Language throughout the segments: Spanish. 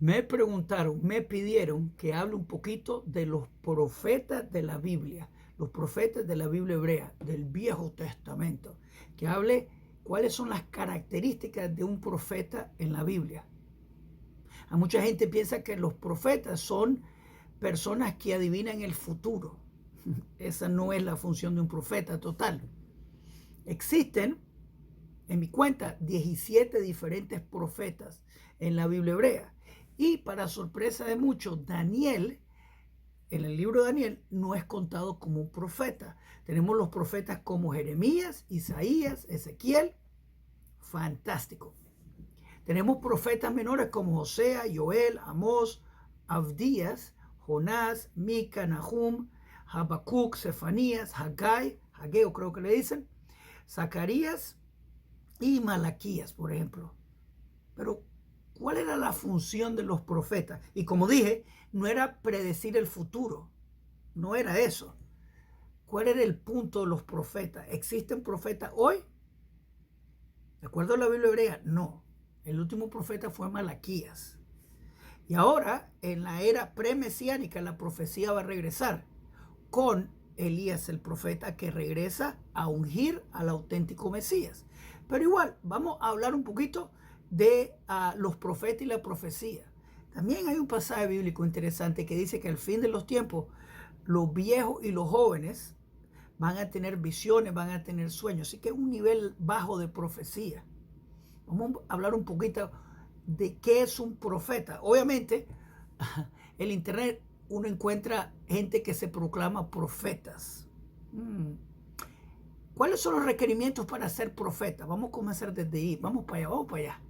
Me preguntaron, me pidieron que hable un poquito de los profetas de la Biblia, los profetas de la Biblia hebrea, del Viejo Testamento, que hable cuáles son las características de un profeta en la Biblia. A mucha gente piensa que los profetas son personas que adivinan el futuro. Esa no es la función de un profeta total. Existen, en mi cuenta, 17 diferentes profetas en la Biblia hebrea. Y para sorpresa de muchos, Daniel, en el libro de Daniel, no es contado como un profeta. Tenemos los profetas como Jeremías, Isaías, Ezequiel. Fantástico. Tenemos profetas menores como Osea, Joel, Amós, Abdías, Jonás, Mica, Nahum, Habacuc, Cefanías, Hageo creo que le dicen, Zacarías y Malaquías, por ejemplo. Pero, ¿cuál era la función de los profetas? Y como dije, no era predecir el futuro, no era eso. ¿Cuál era el punto de los profetas? ¿Existen profetas hoy? ¿De acuerdo a la Biblia hebrea? No. El último profeta fue Malaquías. Y ahora, en la era premesiánica, la profecía va a regresar con Elías el profeta, que regresa a ungir al auténtico Mesías. Pero igual, vamos a hablar un poquito de los profetas y la profecía. También hay un pasaje bíblico interesante que dice que al fin de los tiempos, los viejos y los jóvenes van a tener visiones, van a tener sueños. Así que es un nivel bajo de profecía. Vamos a hablar un poquito de qué es un profeta. Obviamente, en internet uno encuentra gente que se proclama profetas. ¿Cuáles son los requerimientos para ser profeta? Vamos a comenzar desde ahí. Vamos para allá, vamos para allá.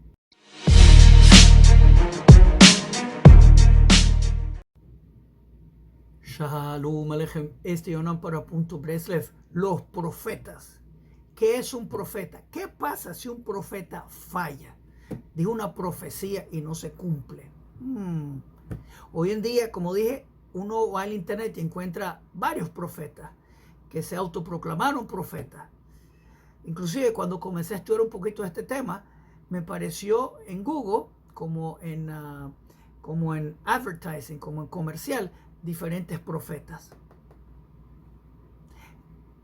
Shalom Aleichem, Yonam para Punto Breslev. Los profetas. ¿Qué es un profeta? ¿Qué pasa si un profeta falla? Dijo una profecía y no se cumple. Hoy en día, como dije, uno va al internet y encuentra varios profetas que se autoproclamaron profetas. Inclusive cuando comencé a estudiar un poquito de este tema, me pareció en Google, como en advertising, como en comercial, diferentes profetas.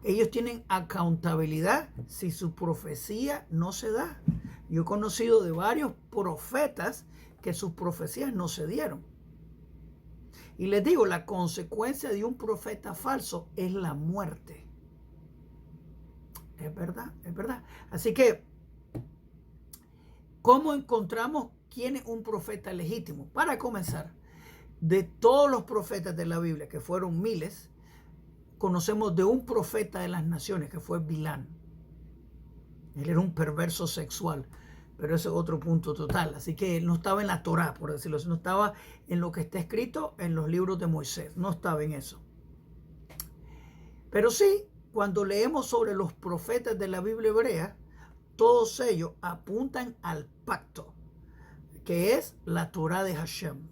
Ellos tienen accountabilidad si su profecía no se da. Yo he conocido de varios profetas que sus profecías no se dieron. Y les digo, la consecuencia de un profeta falso es la muerte. Es verdad, es verdad. Así que, ¿cómo encontramos quién es un profeta legítimo? Para comenzar, de todos los profetas de la Biblia, que fueron miles, conocemos de un profeta de las naciones, que fue Bilán. Él era un perverso sexual, pero ese es otro punto total. Así que él no estaba en la Torá, por decirlo así, no estaba en lo que está escrito en los libros de Moisés, no estaba en eso. Pero sí, cuando leemos sobre los profetas de la Biblia hebrea, todos ellos apuntan al pacto, que es la Torá de Hashem.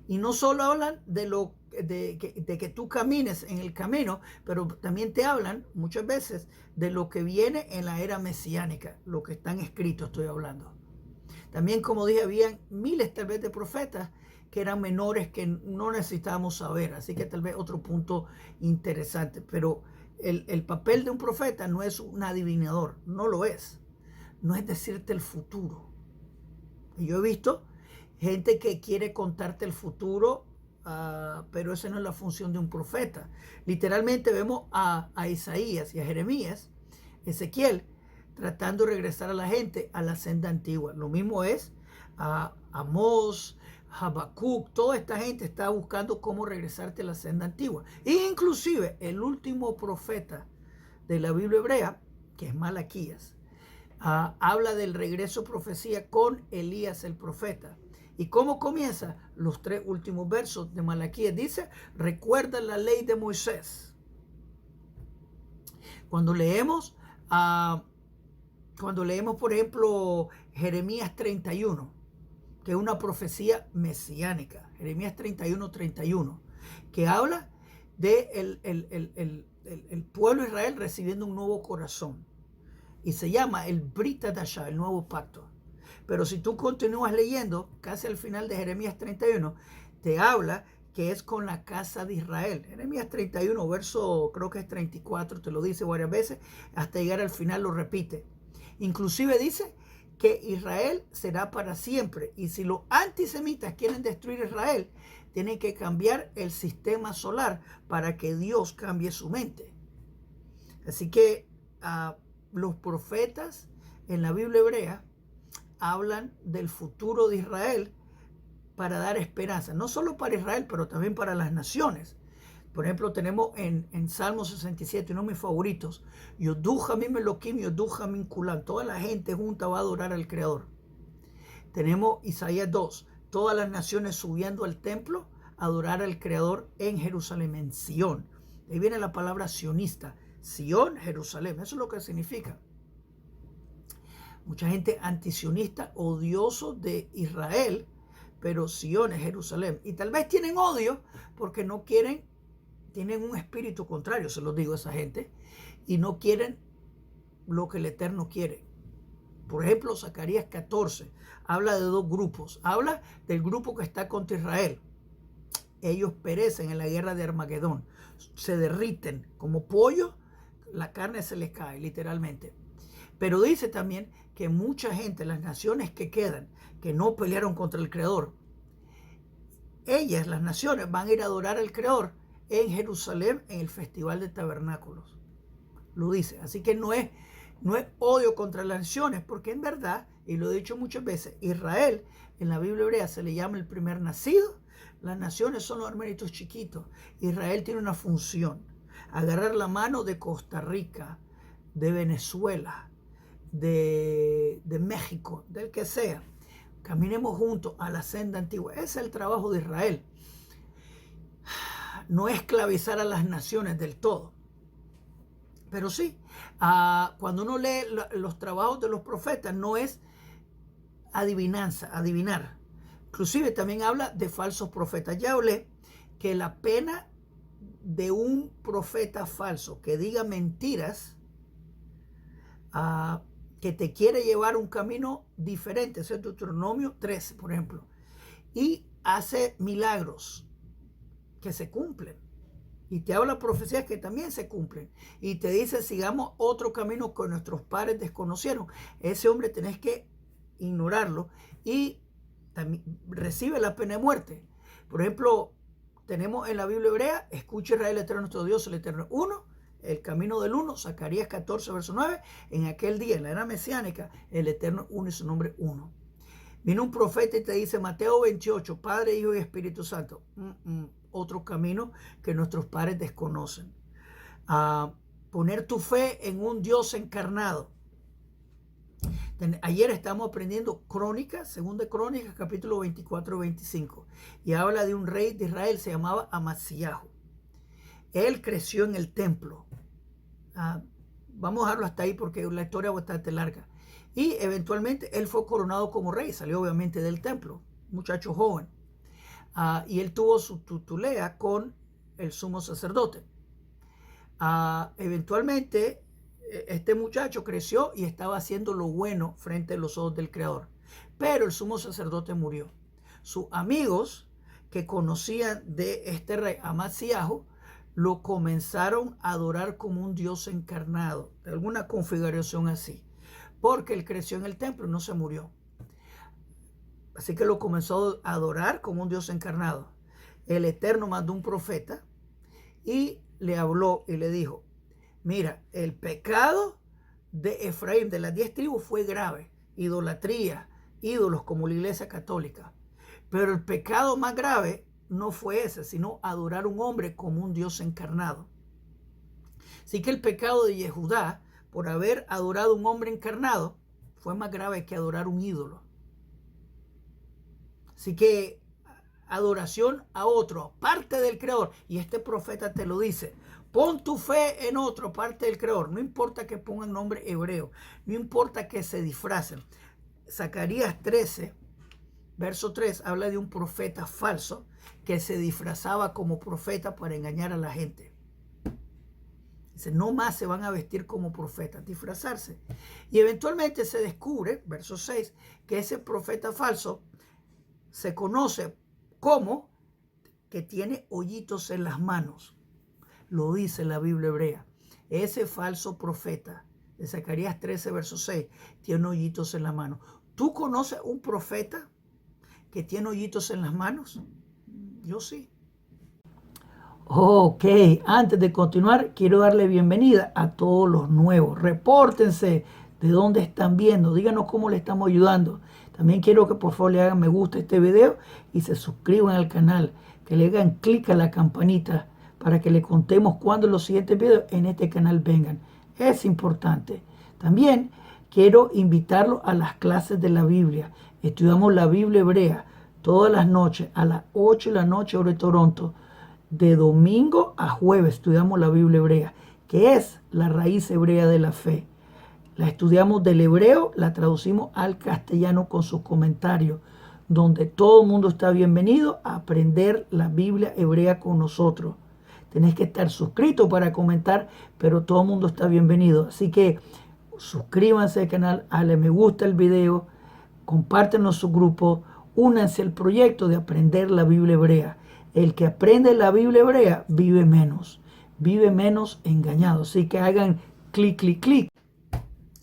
Y no solo hablan de que tú camines en el camino, pero también te hablan muchas veces de lo que viene en la era mesiánica, lo que están escritos estoy hablando. También, como dije, habían miles tal vez de profetas que eran menores que no necesitábamos saber, así que tal vez otro punto interesante, pero el papel de un profeta no es un adivinador, no lo es, no es decirte el futuro. Y yo he visto gente que quiere contarte el futuro, pero esa no es la función de un profeta. Literalmente vemos a Isaías y a Jeremías, Ezequiel, tratando de regresar a la gente a la senda antigua. Lo mismo es a Amós, Habacuc, toda esta gente está buscando cómo regresarte a la senda antigua. E inclusive el último profeta de la Biblia hebrea, que es Malaquías, habla del regreso profecía con Elías el profeta. ¿Y cómo comienza? Los 3 últimos versos de Malaquías. Dice, recuerda la ley de Moisés. Cuando leemos, por ejemplo, Jeremías 31, que es una profecía mesiánica, Jeremías 31, que habla de el pueblo de Israel recibiendo un nuevo corazón. Y se llama el Brit Hadashah, el nuevo pacto. Pero si tú continúas leyendo, casi al final de Jeremías 31, te habla que es con la casa de Israel. Jeremías 31, verso creo que es 34, te lo dice varias veces, hasta llegar al final lo repite. Inclusive dice que Israel será para siempre. Y si los antisemitas quieren destruir Israel, tienen que cambiar el sistema solar para que Dios cambie su mente. Así que los profetas en la Biblia hebrea hablan del futuro de Israel para dar esperanza, no solo para Israel, pero también para las naciones. Por ejemplo, tenemos en Salmo 67, uno de mis favoritos, Yodu Hamim Elohim, Yodu Hamim Kulam, toda la gente junta va a adorar al Creador. Tenemos Isaías 2, todas las naciones subiendo al templo a adorar al Creador en Jerusalén, en Sión. Ahí viene la palabra sionista, Sión, Jerusalén, eso es lo que significa. Mucha gente antisionista, odioso de Israel, pero Sión es Jerusalén. Y tal vez tienen odio porque no quieren, tienen un espíritu contrario, se los digo a esa gente, y no quieren lo que el Eterno quiere. Por ejemplo, Zacarías 14 habla de dos grupos. Habla del grupo que está contra Israel. Ellos perecen en la guerra de Armagedón. Se derriten como pollo, la carne se les cae, literalmente. Pero dice también que mucha gente, las naciones que quedan, que no pelearon contra el Creador, ellas, las naciones, van a ir a adorar al Creador en Jerusalén en el Festival de Tabernáculos. Lo dice. Así que no es odio contra las naciones, porque en verdad, y lo he dicho muchas veces, Israel en la Biblia hebrea se le llama el primer nacido. Las naciones son los hermanitos chiquitos. Israel tiene una función: agarrar la mano de Costa Rica, de Venezuela, de México, del que sea. Caminemos juntos a la senda antigua. Ese es el trabajo de Israel. No esclavizar a las naciones del todo. Pero sí, cuando uno lee los trabajos de los profetas, no es adivinar. Inclusive también habla de falsos profetas. Ya hablé que la pena de un profeta falso que diga mentiras, que te quiere llevar un camino diferente, es Deuteronomio 13, por ejemplo, y hace milagros que se cumplen, y te habla profecías que también se cumplen, y te dice sigamos otro camino que nuestros padres desconocieron. Ese hombre tenés que ignorarlo y también recibe la pena de muerte. Por ejemplo, tenemos en la Biblia hebrea: escucha Israel, el Eterno nuestro Dios, el Eterno uno. El camino del uno, Zacarías 14, verso 9. En aquel día, en la era mesiánica, el Eterno uno y su nombre uno. Viene un profeta y te dice, Mateo 28, Padre, Hijo y Espíritu Santo. Otro camino que nuestros padres desconocen. Poner tu fe en un Dios encarnado. Ayer estamos aprendiendo Crónicas, segunda Crónicas, capítulo 24 y 25. Y habla de un rey de Israel, se llamaba Amaziahu. Él creció en el templo. Vamos a dejarlo hasta ahí porque la historia es bastante larga. Y eventualmente él fue coronado como rey. Salió obviamente del templo, muchacho joven. Y él tuvo su tutulea con el sumo sacerdote. Eventualmente este muchacho creció y estaba haciendo lo bueno frente a los ojos del Creador. Pero el sumo sacerdote murió. Sus amigos que conocían de este rey Amaziahu lo comenzaron a adorar como un Dios encarnado, de alguna configuración así, porque él creció en el templo y no se murió. Así que lo comenzó a adorar como un Dios encarnado. El Eterno mandó un profeta y le habló y le dijo, mira, el pecado de Efraín, de las 10 tribus, fue grave: idolatría, ídolos, como la Iglesia Católica. Pero el pecado más grave no fue ese, sino adorar a un hombre como un Dios encarnado. Así que el pecado de Yehudá, por haber adorado a un hombre encarnado, fue más grave que adorar un ídolo. Así que adoración a otro, aparte del Creador, y este profeta te lo dice, pon tu fe en otro, aparte del Creador. No importa que pongan nombre hebreo, no importa que se disfracen. Zacarías 13, verso 3, habla de un profeta falso que se disfrazaba como profeta para engañar a la gente. Dice, no más se van a vestir como profetas, disfrazarse. Y eventualmente se descubre, verso 6, que ese profeta falso se conoce como que tiene hoyitos en las manos. Lo dice la Biblia hebrea. Ese falso profeta de Zacarías 13, verso 6, tiene hoyitos en la mano. ¿Tú conoces un profeta que tiene hoyitos en las manos? Yo sí. Ok, antes de continuar, quiero darle bienvenida a todos los nuevos. Repórtense de dónde están viendo, díganos cómo le estamos ayudando. También quiero que por favor le hagan me gusta a este video y se suscriban al canal, que le hagan clic a la campanita para que le contemos cuando los siguientes videos en este canal vengan. Es importante. También quiero invitarlos a las clases de la Biblia. Estudiamos la Biblia hebrea todas las noches a las 8 de la noche hora de Toronto. De domingo a jueves estudiamos la Biblia hebrea, que es la raíz hebrea de la fe. La estudiamos del hebreo, la traducimos al castellano con sus comentarios, donde todo el mundo está bienvenido a aprender la Biblia hebrea con nosotros. Tenés que estar suscrito para comentar, pero todo el mundo está bienvenido. Así que suscríbanse al canal, dale me gusta el video, compártenos su grupo, únanse al proyecto de aprender la Biblia hebrea. El que aprende la Biblia hebrea vive menos engañado. Así que hagan clic, clic, clic.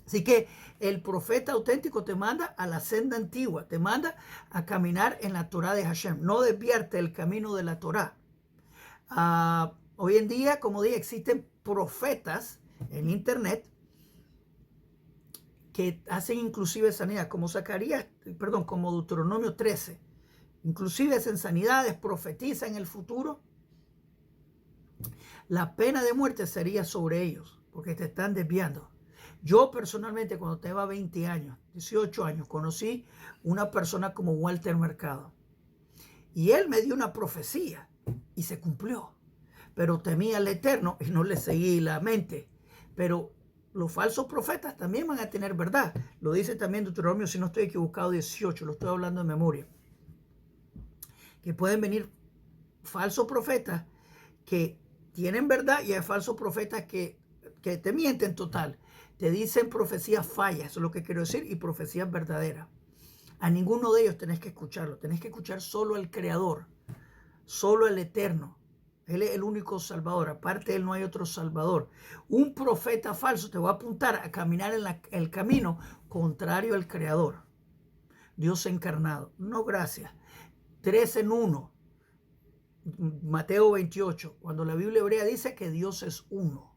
Así que el profeta auténtico te manda a la senda antigua, te manda a caminar en la Torah de Hashem. No desviarte del camino de la Torah. Hoy en día, como dije, existen profetas en internet que hacen inclusive sanidad, como como Deuteronomio 13. Inclusive hacen sanidades, profetizan en el futuro. La pena de muerte sería sobre ellos, porque te están desviando. Yo personalmente, cuando tenía 20 años, 18 años, conocí una persona como Walter Mercado. Y él me dio una profecía y se cumplió. Pero temía al Eterno y no le seguí la mente. Pero los falsos profetas también van a tener verdad. Lo dice también Deuteronomio, si no estoy equivocado, 18, lo estoy hablando de memoria. Que pueden venir falsos profetas que tienen verdad y hay falsos profetas que te mienten total. Te dicen profecías fallas, eso es lo que quiero decir, y profecías verdaderas. A ninguno de ellos tenés que escucharlo. Tenés que escuchar solo al Creador, solo al Eterno. Él es el único Salvador. Aparte de él no hay otro Salvador. Un profeta falso te va a apuntar a caminar en el camino contrario al Creador. Dios encarnado. No, gracias. 3 en 1. Mateo 28. Cuando la Biblia hebrea dice que Dios es uno.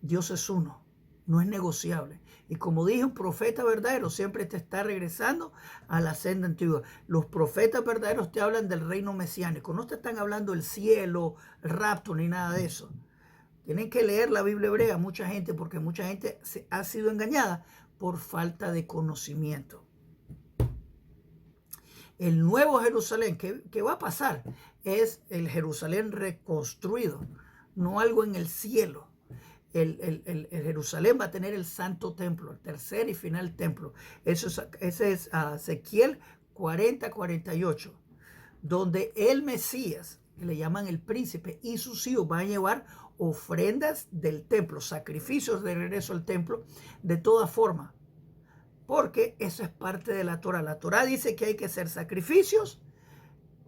Dios es uno. No es negociable. Y como dije, un profeta verdadero siempre te está regresando a la senda antigua. Los profetas verdaderos te hablan del reino mesiánico. No te están hablando del cielo, el rapto, ni nada de eso. Tienen que leer la Biblia hebrea mucha gente, porque mucha gente ha sido engañada por falta de conocimiento. El nuevo Jerusalén, ¿qué va a pasar? Es el Jerusalén reconstruido, no algo en el cielo. El Jerusalén va a tener el santo templo, el tercer y final templo. Ese es Ezequiel 40-48, donde el Mesías, que le llaman el príncipe, y sus hijos van a llevar ofrendas del templo, sacrificios de regreso al templo, de toda forma. Porque eso es parte de la Torah. La Torah dice que hay que hacer sacrificios.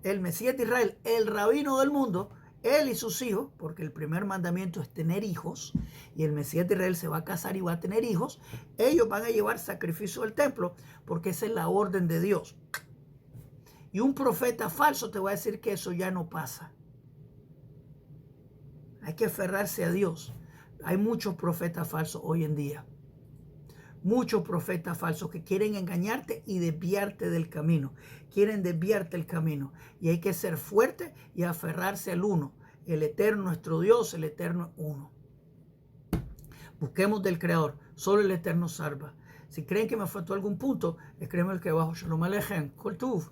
El Mesías de Israel, el rabino del mundo, él y sus hijos, porque el primer mandamiento es tener hijos, y el Mesías de Israel se va a casar y va a tener hijos, ellos van a llevar sacrificio al templo, porque esa es la orden de Dios. Y un profeta falso te va a decir que eso ya no pasa. Hay que aferrarse a Dios. Hay muchos profetas falsos hoy en día. Muchos profetas falsos que quieren engañarte y desviarte del camino. Quieren desviarte el camino. Y hay que ser fuerte y aferrarse al uno. El Eterno, nuestro Dios, el Eterno es uno. Busquemos del Creador. Solo el Eterno salva. Si creen que me faltó algún punto, escríbanme aquí abajo. Shalom Aleichem. Kol Tuv.